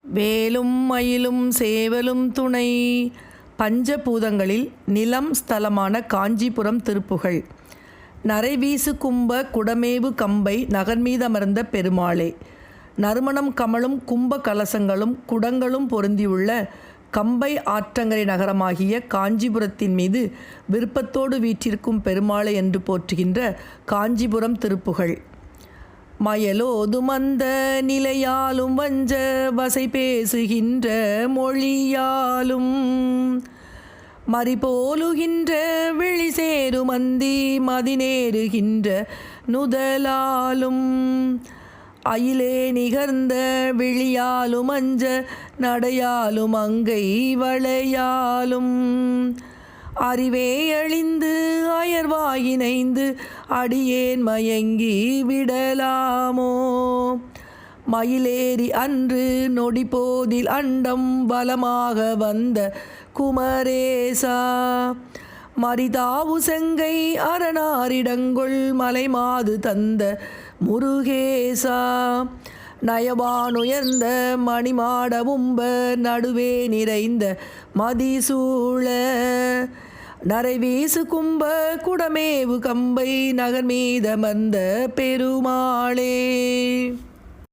வேலும் மயிலும் சேவலும் துணை. பஞ்சபூதங்களில் நிலம் ஸ்தலமான காஞ்சிபுரம் திருப்புகழ். நரைவீசு கும்ப குடமேவு கம்பை நகர்மீதமர்ந்த பெருமாளே. நறுமணம் கமழும் கும்ப கலசங்களும் குடங்களும் பொருந்தியுள்ள கம்பை ஆற்றங்கரை நகரமாகிய காஞ்சிபுரத்தின் மீது விருப்பத்தோடு வீற்றிருக்கும் பெருமாளை என்று போற்றுகின்ற காஞ்சிபுரம் திருப்புகழ். மயலோதும் அந்த நிலையாலும் வஞ்ச வசை பேசுகின்ற மொழியாலும் மறிபோலுகின்ற விழி சேரும் அந்தி மதிநேருகின்ற நுதலாலும் அயிலே நிகர்ந்த விழியாலும் அஞ்ச நடையாலும் அங்கை வளையாலும் அறிவே அழிந்து அயர்வாயினைந்து அடியேன் மயங்கி விடலாமோ. மயிலேறி அன்று நொடிபோதில் அண்டம் பலமாக வந்த குமரேசா. மரிதாவு செங்கை அரணாரிடங்கொள் மலைமாது தந்த முருகேசா. நயவானுயர்ந்த மணிமாடவும்ப நடுவே நிறைந்த மதிசூழ நரைவீசு கும்ப குடமேவு கம்பை நகர்மீதமர்ந்த பெருமாளே.